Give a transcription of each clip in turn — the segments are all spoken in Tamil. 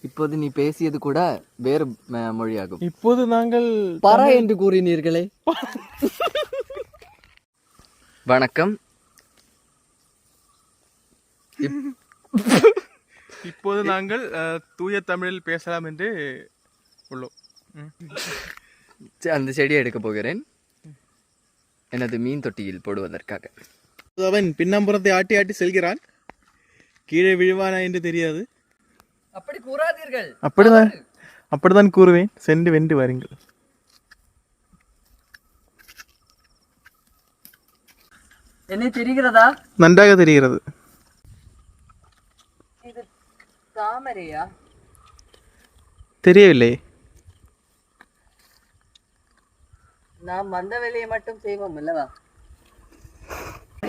இப்போது நீ பேசியது கூட வேறு மொழியாகும். இப்போது நாங்கள் பர என்று கூறினீர்களே. வணக்கம். இப்போது நாங்கள் தூய தமிழில் பேசலாம் என்று உள்ளோம். அந்த செடியை எடுக்க போகிறேன் எனது மீன் தொட்டியில் போடுவதற்காக. அவன் பின்னம்புறத்தை ஆட்டி ஆட்டி செல்கிறான். கீழே விழுவானா என்று தெரியாது. அப்படி கூறாதீர்கள். அப்படிதான் கூறுவேன். சென்று வென்று வாருங்கள். என்ன தெரிகிறதா? நன்றாக தெரிகிறது. இது தாமரையா? தெரியவில்லை. நாம் வந்த வேலையை மட்டும் செய்வோம் அல்லவா?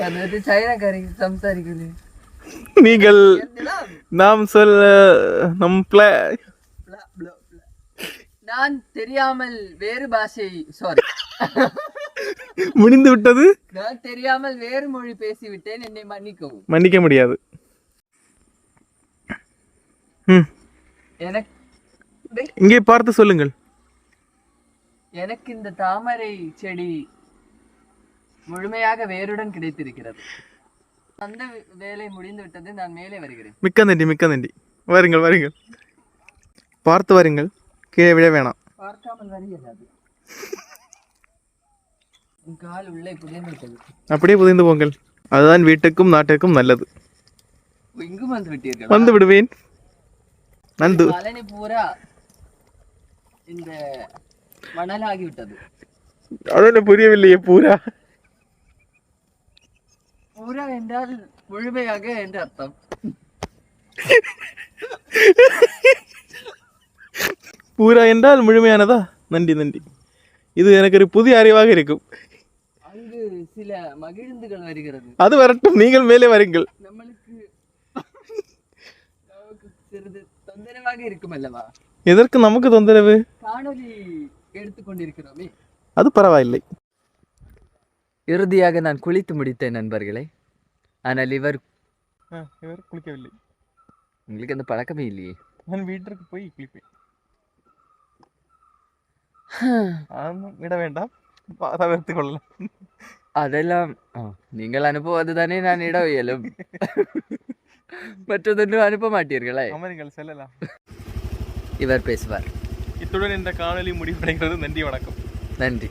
அது சைனாக்காரி சம்சாரிக்குது. நீங்கள் நாம் நான் தெரியாமல் வேறு பாஷை முடிந்து விட்டது. நான் தெரியாமல் வேறு மொழி பேசிவிட்டேன், என்னை மன்னிக்கவும். மன்னிக்க முடியாது. எனக்கு இங்கே பார்த்து சொல்லுங்கள். எனக்கு இந்த தாமரை செடி முழுமையாக வேருடன் கிடைத்திருக்கிறது. அந்த வேலை முடிந்து விட்டது. நான் மேலே வருகிறேன். மிக்க நன்றி. வாருங்கள். பார்த்து வாருங்கள். கீழே விழ வேணாம். பார்க்காமல் வருகிறது. கால் உள்ளே புதைந்து விட்டது. அப்படியே புதைந்து போங்கள். அதுதான் வீட்டுக்கும் நாட்டுக்கும் நல்லது. இங்கும் வந்து விட்டீர்கள். வந்து விடுவேன். நந்து பழனி பூரா இந்த மணலாகிவிட்டது. அதனை புரியவில்லையே. பூரா என்றால் முழுமையாக என்று அர்த்தம். பூரா என்றால் முழுமையானதா? நன்றி. இது எனக்கு ஒரு புதிய அறிவாக இருக்கும். அங்கு சில மகிழ்ந்துகள் வருகிறது. அது வரட்டும், நீங்கள் மேலே வருங்கள். நமக்கு சிறிது தொந்தரவாக இருக்கும் அல்லவா? எதற்கு நமக்கு தொந்தரவு? காணொலி எடுத்துக்கொண்டிருக்கிறோமே. அது பரவாயில்லை. இறுதியாக நான் குளித்து முடித்தேன் நண்பர்களே. ஆனால் இவர் குளிக்கவில்லை. உங்களுக்கு அந்த பழக்கமே இல்லையே. நான் வீட்டிற்கு போய் குளிப்பேன். விட வேண்டாம், தவிர்த்து கொள்ளலாம். அதெல்லாம் நீங்கள் அனுப்புவது நான் இட இயலும். மற்றதொன்று அனுப்ப மாட்டீர்களே. செல்லலாம். இவர் பேசுவார். இத்துடன் இந்த காணொலி முடிவடைகிறது. நன்றி, வணக்கம். நன்றி.